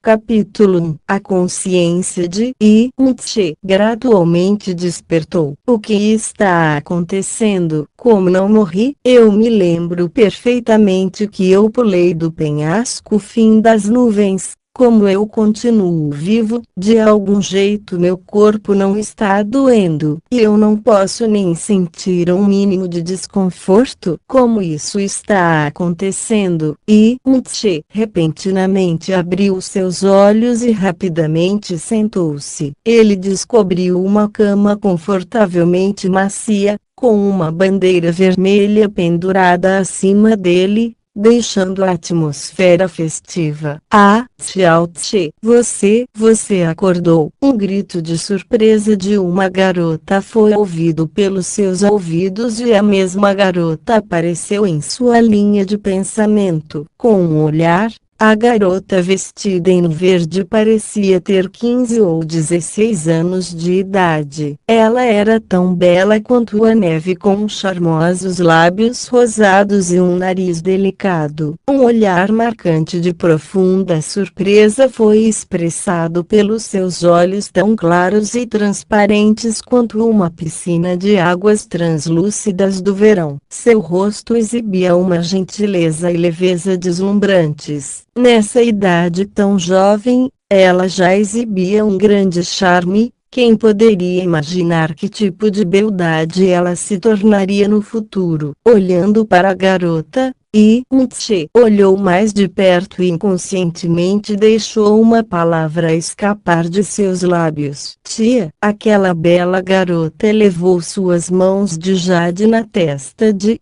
Capítulo 1. A consciência de Yi-Tse gradualmente despertou. O que está acontecendo? Como não morri? Eu me lembro perfeitamente que eu pulei do penhasco fim das nuvens. Como eu continuo vivo, de algum jeito meu corpo não está doendo, e eu não posso nem sentir um mínimo de desconforto. Como isso está acontecendo? Tse repentinamente abriu seus olhos e rapidamente sentou-se. Ele descobriu uma cama confortavelmente macia, com uma bandeira vermelha pendurada acima dele, deixando a atmosfera festiva. Ah, Xiao Tse, você acordou. Um grito de surpresa de uma garota foi ouvido pelos seus ouvidos e a mesma garota apareceu em sua linha de pensamento. Com um olhar, a garota vestida em verde parecia ter 15 ou 16 anos de idade. Ela era tão bela quanto a neve, com charmosos lábios rosados e um nariz delicado. Um olhar marcante de profunda surpresa foi expressado pelos seus olhos tão claros e transparentes quanto uma piscina de águas translúcidas do verão. Seu rosto exibia uma gentileza e leveza deslumbrantes. Nessa idade tão jovem, ela já exibia um grande charme. Quem poderia imaginar que tipo de beldade ela se tornaria no futuro? Olhando para a garota, Tse olhou mais de perto e inconscientemente deixou uma palavra escapar de seus lábios. Tia, aquela bela garota elevou suas mãos de jade na testa de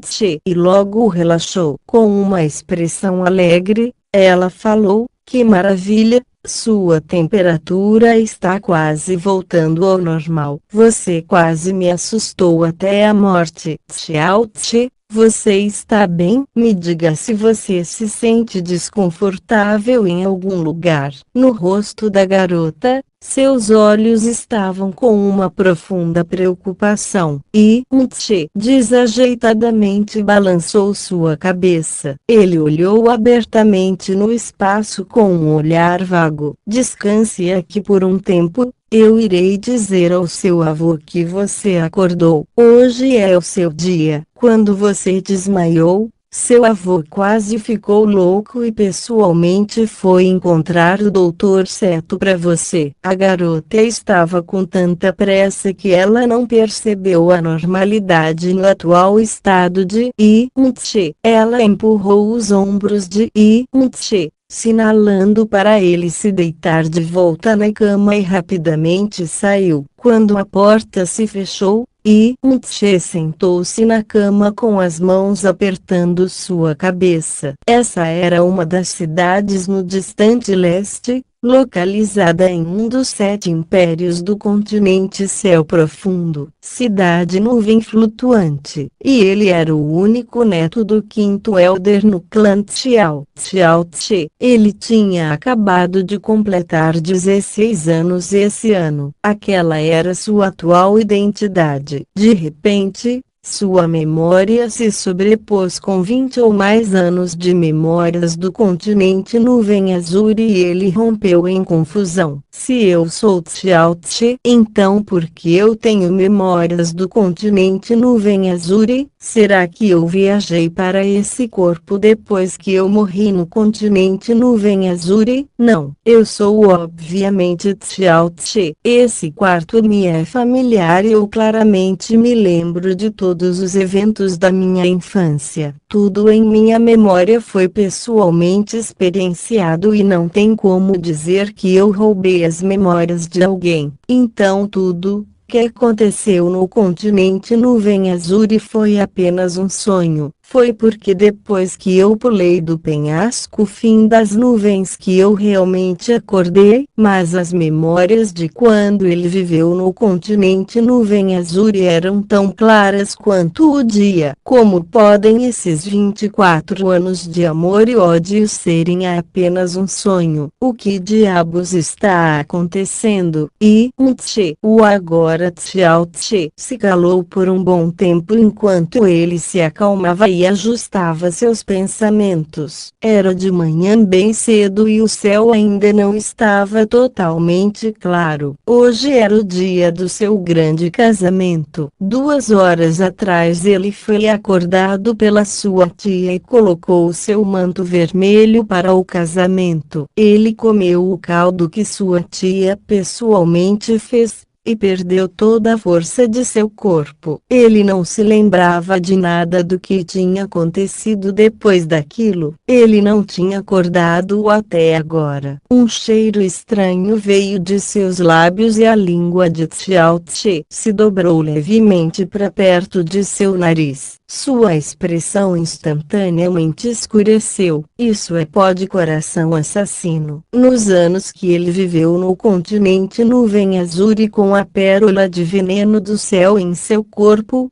Tse e logo relaxou. Com uma expressão alegre, ela falou: que maravilha! Sua temperatura está quase voltando ao normal. Você quase me assustou até a morte. Xiao Tse, você está bem? Me diga se você se sente desconfortável em algum lugar. No rosto da garota, seus olhos estavam com uma profunda preocupação. Tse desajeitadamente balançou sua cabeça. Ele olhou abertamente no espaço com um olhar vago. Descanse aqui por um tempo. Eu irei dizer ao seu avô que você acordou. Hoje é o seu dia. Quando você desmaiou, seu avô quase ficou louco e pessoalmente foi encontrar o Dr. Seto para você. A garota estava com tanta pressa que ela não percebeu a normalidade no atual estado de Tse. Ela empurrou os ombros de Tse, sinalando para ele se deitar de volta na cama e rapidamente saiu. Quando a porta se fechou, Tse sentou-se na cama com as mãos apertando sua cabeça. Essa era uma das cidades no distante leste, localizada em um dos 7 impérios do continente Céu Profundo, cidade nuvem flutuante, e ele era o único neto do 5º Elder no clã Xiao Tse. Ele tinha acabado de completar 16 anos esse ano. Aquela era sua atual identidade. De repente, sua memória se sobrepôs com 20 ou mais anos de memórias do continente nuvem azul e ele rompeu em confusão. Se eu sou Xiao Tse, então por que eu tenho memórias do continente nuvem azul? Será que eu viajei para esse corpo depois que eu morri no continente nuvem azul? Não, eu sou obviamente Xiao Tse. Esse quarto me é familiar e eu claramente me lembro de todos os eventos da minha infância. Tudo em minha memória foi pessoalmente experienciado e não tem como dizer que eu roubei as memórias de alguém. Então tudo que aconteceu no continente nuvem azul foi apenas um sonho. Foi porque depois que eu pulei do penhasco fim das nuvens que eu realmente acordei, mas as memórias de quando ele viveu no continente nuvem azul eram tão claras quanto o dia. Como podem esses 24 anos de amor e ódio serem apenas um sonho? O que diabos está acontecendo? Tse, o agora Xiao Tse se calou por um bom tempo enquanto ele se acalmava e e ajustava seus pensamentos. Era de manhã bem cedo e o céu ainda não estava totalmente claro. Hoje era o dia do seu grande casamento. 2 horas atrás ele foi acordado pela sua tia e colocou seu manto vermelho para o casamento. Ele comeu o caldo que sua tia pessoalmente fez e perdeu toda a força de seu corpo. Ele não se lembrava de nada do que tinha acontecido depois daquilo. Ele não tinha acordado até agora. Um cheiro estranho veio de seus lábios e a língua de Xiao Tse se dobrou levemente para perto de seu nariz. Sua expressão instantaneamente escureceu. Isso é pó de coração assassino. Nos anos que ele viveu no continente Nuvem Azul e com a pérola de veneno do céu em seu corpo,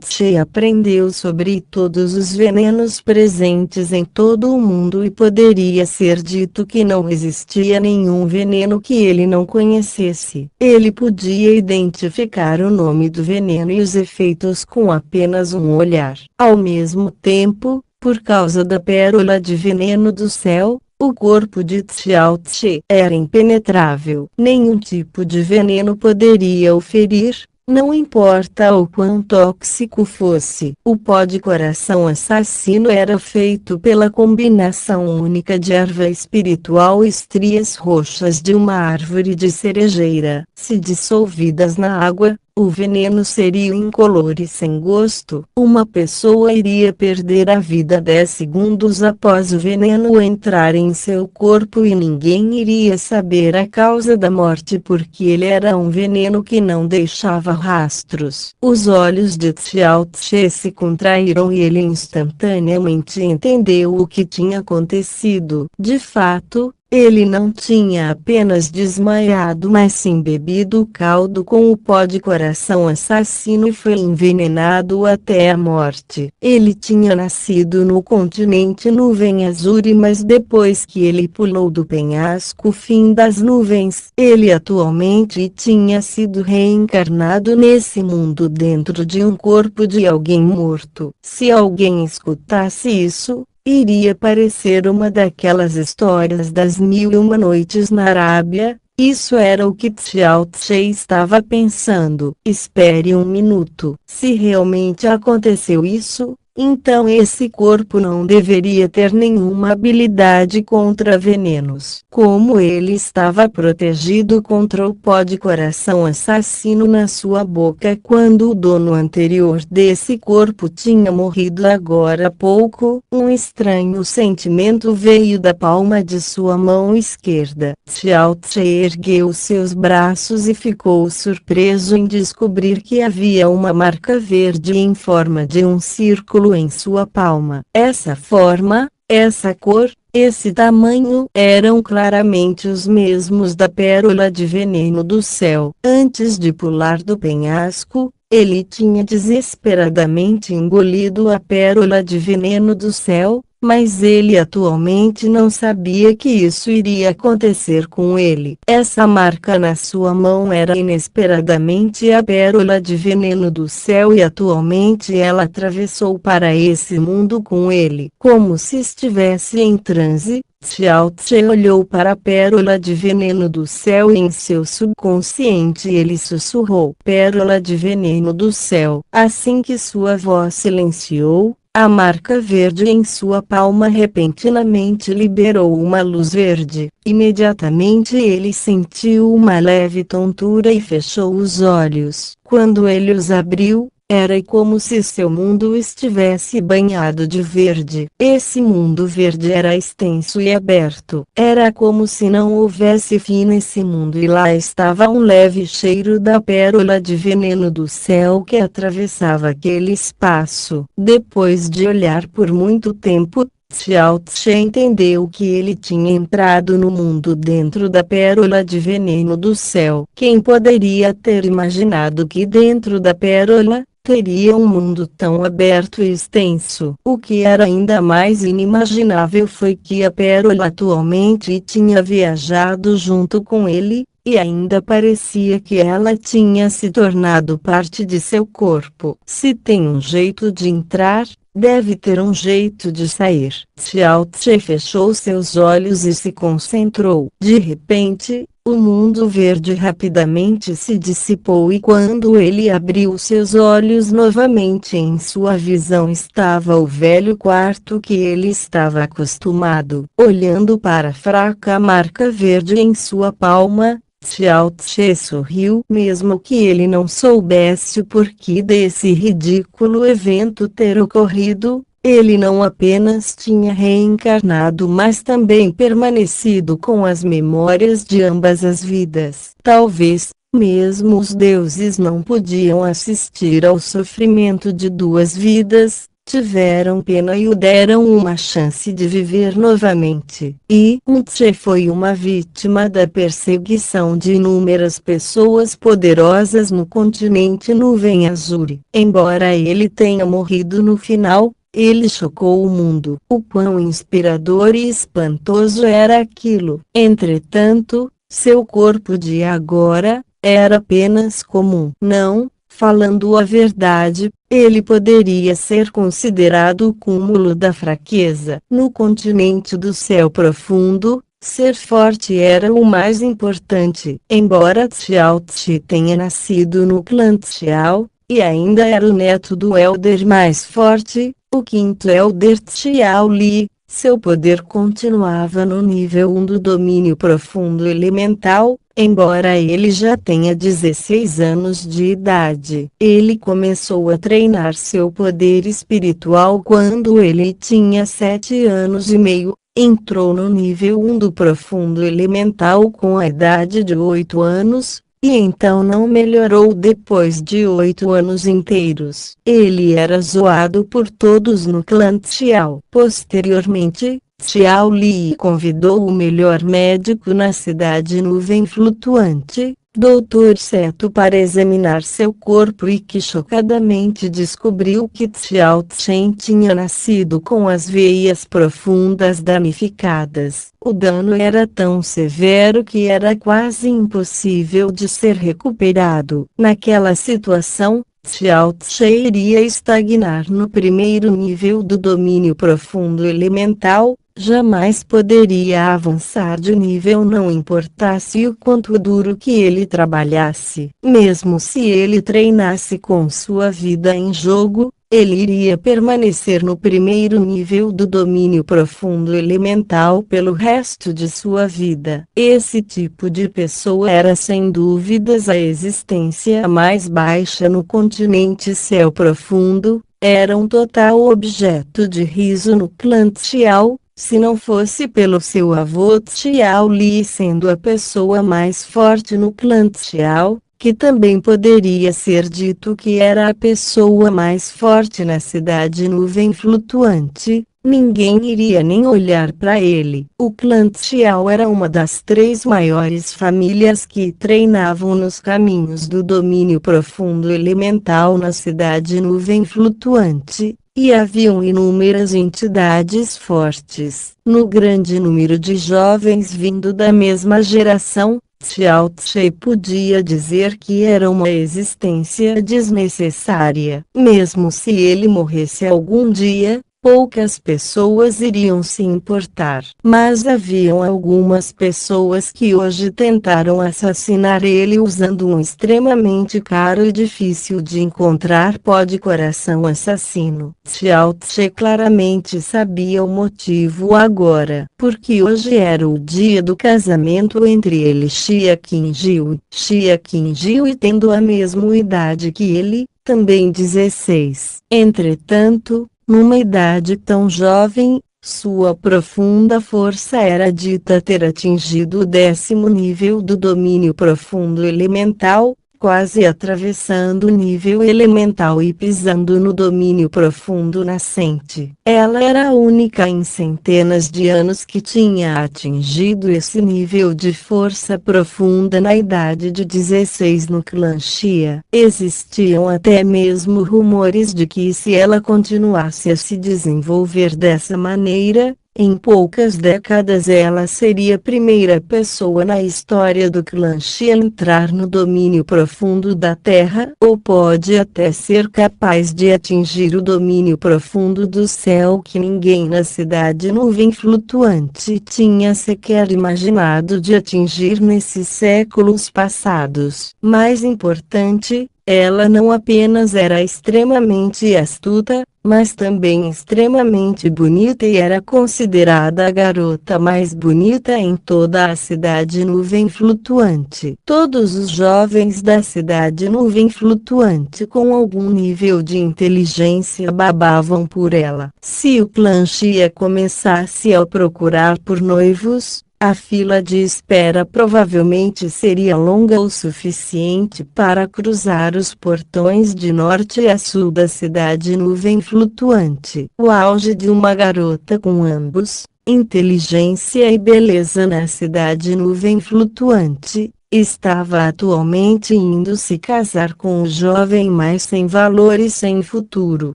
Tse aprendeu sobre todos os venenos presentes em todo o mundo e poderia ser dito que não existia nenhum veneno que ele não conhecesse. Ele podia identificar o nome do veneno e os efeitos com apenas um olhar. Ao mesmo tempo, por causa da pérola de veneno do céu, o corpo de Xiao Tse era impenetrável. Nenhum tipo de veneno poderia o ferir. Não importa o quão tóxico fosse, o pó de coração assassino era feito pela combinação única de erva espiritual e estrias roxas de uma árvore de cerejeira. Se dissolvidas na água, o veneno seria incolor e sem gosto. Uma pessoa iria perder a vida 10 segundos após o veneno entrar em seu corpo e ninguém iria saber a causa da morte porque ele era um veneno que não deixava rastros. Os olhos de Xiao Tse se contraíram e ele instantaneamente entendeu o que tinha acontecido. De fato, ele não tinha apenas desmaiado mas sim bebido o caldo com o pó de coração assassino e foi envenenado até a morte. Ele tinha nascido no continente Nuvem Azul mas depois que ele pulou do penhasco fim das nuvens, ele atualmente tinha sido reencarnado nesse mundo dentro de um corpo de alguém morto. Se alguém escutasse isso, iria parecer uma daquelas histórias das 1001 Noites na Arábia. Isso era o que Xiao Tse estava pensando. Espere um minuto. Se realmente aconteceu isso, então esse corpo não deveria ter nenhuma habilidade contra venenos. Como ele estava protegido contra o pó de coração assassino na sua boca quando o dono anterior desse corpo tinha morrido agora há pouco, um estranho sentimento veio da palma de sua mão esquerda. Xiao Tse ergueu seus braços e ficou surpreso em descobrir que havia uma marca verde em forma de um círculo em sua palma. Essa forma, essa cor, esse tamanho eram claramente os mesmos da pérola de veneno do céu. Antes de pular do penhasco, ele tinha desesperadamente engolido a pérola de veneno do céu, mas ele atualmente não sabia que isso iria acontecer com ele. Essa marca na sua mão era inesperadamente a pérola de veneno do céu e atualmente ela atravessou para esse mundo com ele. Como se estivesse em transe, Xiao Tse olhou para a pérola de veneno do céu e em seu subconsciente ele sussurrou: pérola de veneno do céu. Assim que sua voz silenciou, a marca verde em sua palma repentinamente liberou uma luz verde. Imediatamente ele sentiu uma leve tontura e fechou os olhos. Quando ele os abriu, era como se seu mundo estivesse banhado de verde. Esse mundo verde era extenso e aberto. Era como se não houvesse fim nesse mundo e lá estava um leve cheiro da pérola de veneno do céu que atravessava aquele espaço. Depois de olhar por muito tempo, Xiao Tse entendeu que ele tinha entrado no mundo dentro da pérola de veneno do céu. Quem poderia ter imaginado que dentro da pérola teria um mundo tão aberto e extenso? O que era ainda mais inimaginável foi que a pérola atualmente tinha viajado junto com ele, e ainda parecia que ela tinha se tornado parte de seu corpo. Se tem um jeito de entrar, Deve ter um jeito de sair. Xiao Tse fechou seus olhos e se concentrou. De repente, o mundo verde rapidamente se dissipou e quando ele abriu seus olhos novamente em sua visão estava o velho quarto que ele estava acostumado. Olhando para a fraca marca verde em sua palma, Xiao Tse sorriu, mesmo que ele não soubesse o porquê desse ridículo evento ter ocorrido. Ele não apenas tinha reencarnado mas também permanecido com as memórias de ambas as vidas. Talvez, mesmo os deuses não podiam assistir ao sofrimento de duas vidas, tiveram pena e o deram uma chance de viver novamente. E Tse foi uma vítima da perseguição de inúmeras pessoas poderosas no continente Nuvem Azul. Embora ele tenha morrido no final, ele chocou o mundo. O quão inspirador e espantoso era aquilo. Entretanto, seu corpo de agora era apenas comum. Não, falando a verdade, ele poderia ser considerado o cúmulo da fraqueza. No continente do céu profundo, ser forte era o mais importante. Embora Xiao Tse tenha nascido no clã Xiao, e ainda era o neto do Elder mais forte, o quinto Elder Xiao Li, seu poder continuava no nível 1 do domínio profundo elemental, embora ele já tenha 16 anos de idade. Ele começou a treinar seu poder espiritual quando ele tinha 7 anos e meio. Entrou no nível 1 do profundo elemental com a idade de 8 anos, e então não melhorou depois de 8 anos inteiros. Ele era zoado por todos no clã Xiao. Posteriormente, Xiao Li convidou o melhor médico na cidade Nuvem Flutuante, Dr. Seto, para examinar seu corpo e que chocadamente descobriu que Xiao Tse tinha nascido com as veias profundas danificadas. O dano era tão severo que era quase impossível de ser recuperado. Naquela situação, Xiao Tse iria estagnar no primeiro nível do domínio profundo elemental, jamais poderia avançar de nível não importasse o quanto duro que ele trabalhasse. Mesmo se ele treinasse com sua vida em jogo, ele iria permanecer no primeiro nível do domínio profundo elemental pelo resto de sua vida. Esse tipo de pessoa era sem dúvidas a existência mais baixa no continente céu profundo, era um total objeto de riso no clã Xiao. Se não fosse pelo seu avô Xiao Li sendo a pessoa mais forte no clã Xiao, que também poderia ser dito que era a pessoa mais forte na cidade Nuvem Flutuante, ninguém iria nem olhar para ele. O clã Xiao era uma das 3 maiores famílias que treinavam nos caminhos do domínio profundo elemental na cidade Nuvem Flutuante. E haviam inúmeras entidades fortes. No grande número de jovens vindo da mesma geração, Xiao Tse podia dizer que era uma existência desnecessária. Mesmo se ele morresse algum dia, poucas pessoas iriam se importar. Mas haviam algumas pessoas que hoje tentaram assassinar ele usando um extremamente caro e difícil de encontrar pó de coração assassino. Xiao Tse claramente sabia o motivo agora, porque hoje era o dia do casamento entre ele e Xia Qingjiu. Xia Qingjiu e tendo a mesma idade que ele, também 16. Entretanto, numa idade tão jovem, sua profunda força era dita ter atingido o 10º nível do domínio profundo elemental, quase atravessando o nível elemental e pisando no domínio profundo nascente. Ela era a única em centenas de anos que tinha atingido esse nível de força profunda na idade de 16 no clã Xia. Existiam até mesmo rumores de que se ela continuasse a se desenvolver dessa maneira, Em poucas décadas ela seria a primeira pessoa na história do clã Xi a entrar no domínio profundo da Terra, ou pode até ser capaz de atingir o domínio profundo do céu que ninguém na cidade nuvem flutuante tinha sequer imaginado de atingir nesses séculos passados. Mais importante, ela não apenas era extremamente astuta, mas também extremamente bonita e era considerada a garota mais bonita em toda a cidade nuvem flutuante. Todos os jovens da cidade nuvem flutuante com algum nível de inteligência babavam por ela. Se o clã Xia começasse a procurar por noivos, a fila de espera provavelmente seria longa o suficiente para cruzar os portões de norte a sul da cidade nuvem flutuante. O auge de uma garota com ambos, inteligência e beleza na cidade nuvem flutuante, estava atualmente indo se casar com o jovem mais sem valor e sem futuro.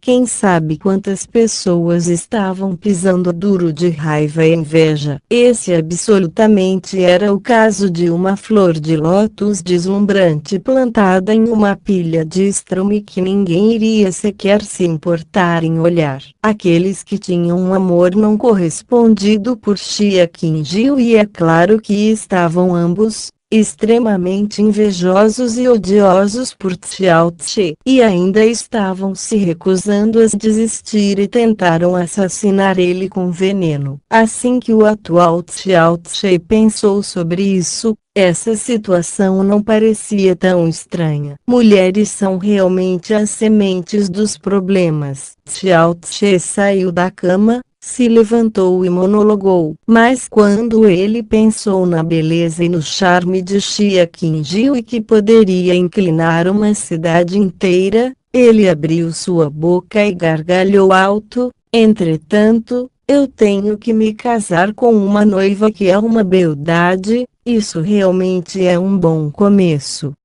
Quem sabe quantas pessoas estavam pisando duro de raiva e inveja. Esse absolutamente era o caso de uma flor de lótus deslumbrante plantada em uma pilha de estrume que ninguém iria sequer se importar em olhar. Aqueles que tinham um amor não correspondido por Xia Qingjiu e é claro que estavam ambos extremamente invejosos e odiosos por Xiao Tse, e ainda estavam se recusando a desistir e tentaram assassinar ele com veneno. Assim que o atual Xiao Tse pensou sobre isso, essa situação não parecia tão estranha. Mulheres são realmente as sementes dos problemas. Xiao Tse saiu da cama, se levantou e monologou. Mas quando ele pensou na beleza e no charme de Xia Qingjiu e que poderia inclinar uma cidade inteira, ele abriu sua boca e gargalhou alto. Entretanto, eu tenho que me casar com uma noiva que é uma beldade, isso realmente é um bom começo.